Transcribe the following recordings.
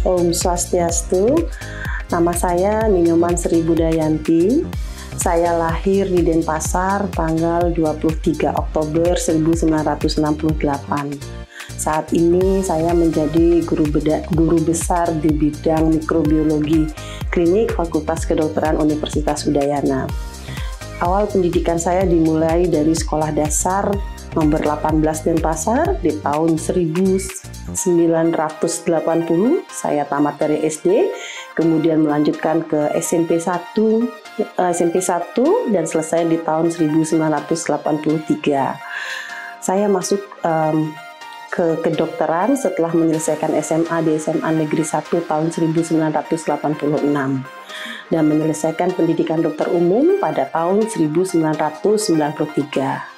Om Swastiastu. Nama saya Ninyoman Sri Budayanti. Saya lahir di Denpasar tanggal 23 Oktober 1968. Saat ini saya menjadi guru besar di bidang mikrobiologi klinik Fakultas Kedokteran Universitas Udayana. Awal pendidikan saya dimulai dari sekolah dasar nomor 18 Denpasar di tahun 1980. Saya tamat dari SD, kemudian melanjutkan ke SMP 1 dan selesai di tahun 1983. Saya masuk ke kedokteran setelah menyelesaikan SMA di SMA Negeri 1 tahun 1986 dan menyelesaikan pendidikan dokter umum pada tahun 1993.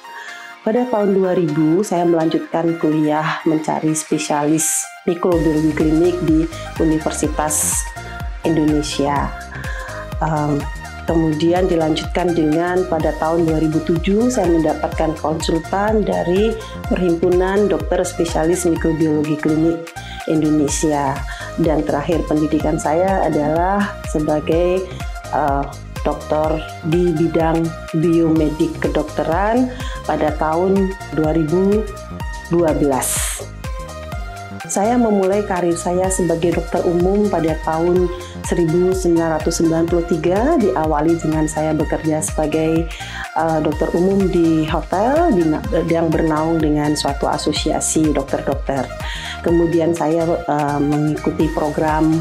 Pada tahun 2000 saya melanjutkan kuliah mencari spesialis mikrobiologi klinik di Universitas Indonesia. Kemudian dilanjutkan dengan pada tahun 2007 saya mendapatkan konsultan dari Perhimpunan Dokter Spesialis Mikrobiologi Klinik Indonesia, dan terakhir pendidikan saya adalah sebagai dokter di bidang biomedik kedokteran pada tahun 2012. Saya memulai karir saya sebagai dokter umum pada tahun 1993, diawali dengan saya bekerja sebagai dokter umum di hotel yang bernaung dengan suatu asosiasi dokter-dokter. Kemudian saya mengikuti program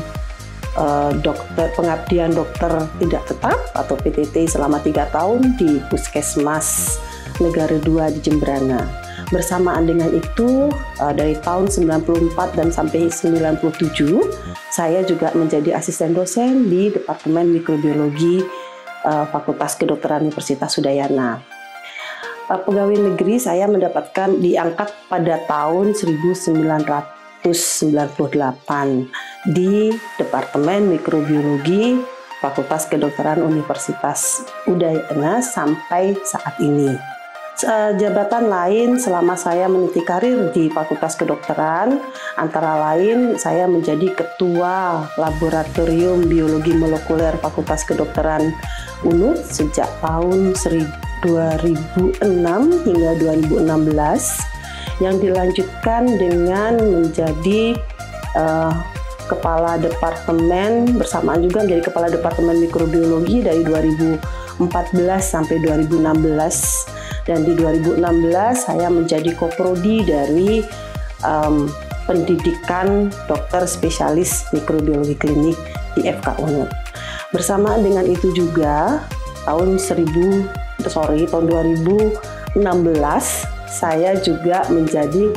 pengabdian dokter tidak tetap atau PTT selama 3 tahun di Puskesmas Negara 2 di Jembrana. Bersamaan dengan itu, dari tahun 94 dan sampai 97, saya juga menjadi asisten dosen di Departemen Mikrobiologi Fakultas Kedokteran Universitas Udayana. Pegawai negeri saya diangkat pada tahun 1998 di Departemen Mikrobiologi Fakultas Kedokteran Universitas Udayana sampai saat ini. Jabatan lain selama saya meniti karir di Fakultas Kedokteran, antara lain saya menjadi Ketua Laboratorium Biologi Molekuler Fakultas Kedokteran UNUD sejak tahun 2006 hingga 2016, yang dilanjutkan dengan menjadi Kepala Departemen, bersamaan juga menjadi Kepala Departemen Mikrobiologi dari 2014 sampai 2016. Dan di 2016 saya menjadi koprodi dari pendidikan dokter spesialis mikrobiologi klinik di FK UNUD. Bersamaan dengan itu juga tahun 2016 saya juga menjadi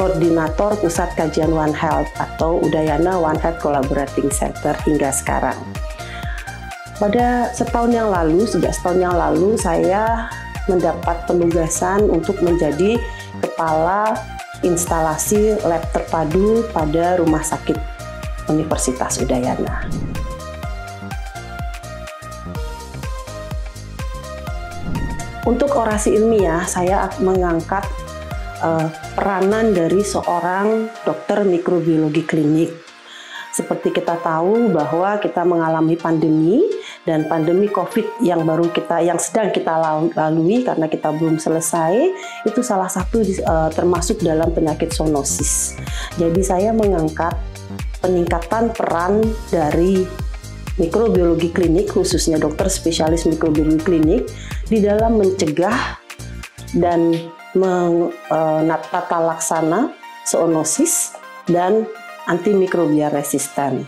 koordinator Pusat Kajian One Health atau Udayana One Health Collaborating Center hingga sekarang. Sejak setahun yang lalu saya mendapat penugasan untuk menjadi kepala instalasi lab terpadu pada Rumah Sakit Universitas Udayana. Untuk orasi ilmiah, saya mengangkat peranan dari seorang dokter mikrobiologi klinik. Seperti kita tahu bahwa kita mengalami pandemi, dan pandemi COVID yang sedang kita lalui karena kita belum selesai, itu salah satu termasuk dalam penyakit zoonosis. Jadi saya mengangkat peningkatan peran dari mikrobiologi klinik, khususnya dokter spesialis mikrobiologi klinik, di dalam mencegah dan tata laksana zoonosis dan antimikrobial resisten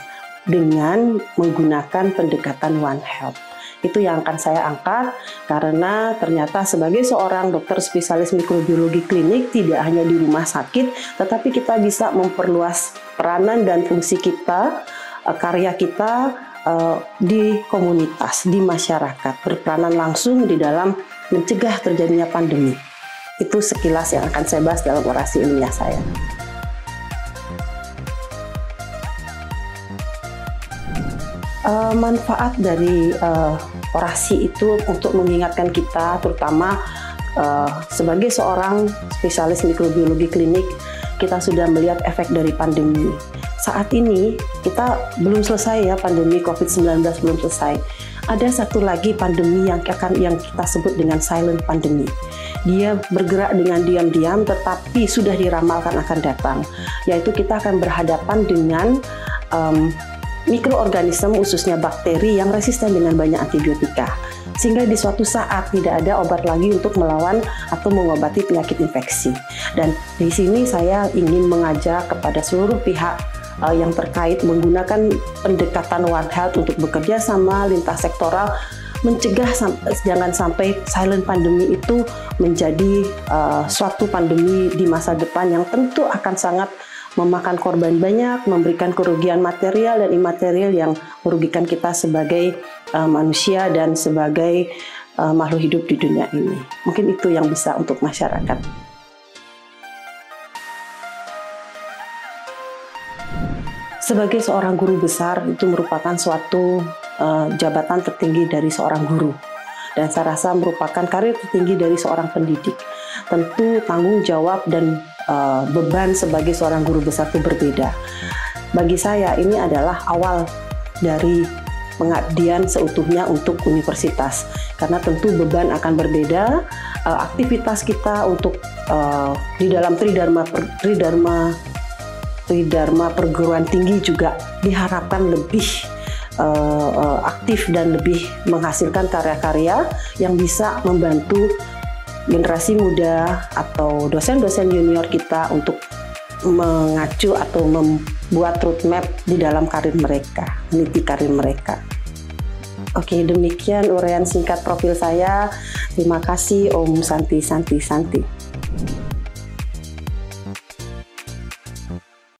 dengan menggunakan pendekatan One Health. Itu yang akan saya angkat karena ternyata sebagai seorang dokter spesialis mikrobiologi klinik tidak hanya di rumah sakit, tetapi kita bisa memperluas peranan dan fungsi kita, karya kita di komunitas, di masyarakat, berperanan langsung di dalam mencegah terjadinya pandemi. Itu sekilas yang akan saya bahas dalam orasi ilmiah saya. Manfaat dari orasi itu untuk mengingatkan kita, terutama sebagai seorang spesialis mikrobiologi klinik, kita sudah melihat efek dari pandemi. Saat ini kita belum selesai ya, pandemi COVID-19 belum selesai. Ada satu lagi pandemi yang kita sebut dengan silent pandemi. Dia bergerak dengan diam-diam tetapi sudah diramalkan akan datang, yaitu kita akan berhadapan dengan mikroorganisme khususnya bakteri yang resisten dengan banyak antibiotika. Sehingga di suatu saat tidak ada obat lagi untuk melawan atau mengobati penyakit infeksi. Dan di sini saya ingin mengajak kepada seluruh pihak yang terkait menggunakan pendekatan One Health untuk bekerja sama lintas sektoral, mencegah jangan sampai silent pandemi itu menjadi suatu pandemi di masa depan yang tentu akan sangat memakan korban banyak, memberikan kerugian material dan imaterial yang merugikan kita sebagai manusia dan sebagai makhluk hidup di dunia ini. Mungkin itu yang bisa untuk masyarakat. Sebagai seorang guru besar, itu merupakan suatu jabatan tertinggi dari seorang guru. Dan saya rasa merupakan karir tertinggi dari seorang pendidik. Tentu tanggung jawab dan beban sebagai seorang guru besar itu berbeda. Bagi saya ini adalah awal dari pengabdian seutuhnya untuk universitas. Karena tentu beban akan berbeda, aktivitas kita untuk di dalam Tridharma perguruan tinggi juga diharapkan lebih aktif dan lebih menghasilkan karya-karya yang bisa membantu generasi muda atau dosen-dosen junior kita untuk mengacu atau membuat roadmap di dalam karir mereka, meniti karir mereka. Oke, demikian uraian singkat profil saya. Terima kasih. Om Santi Santi Santi.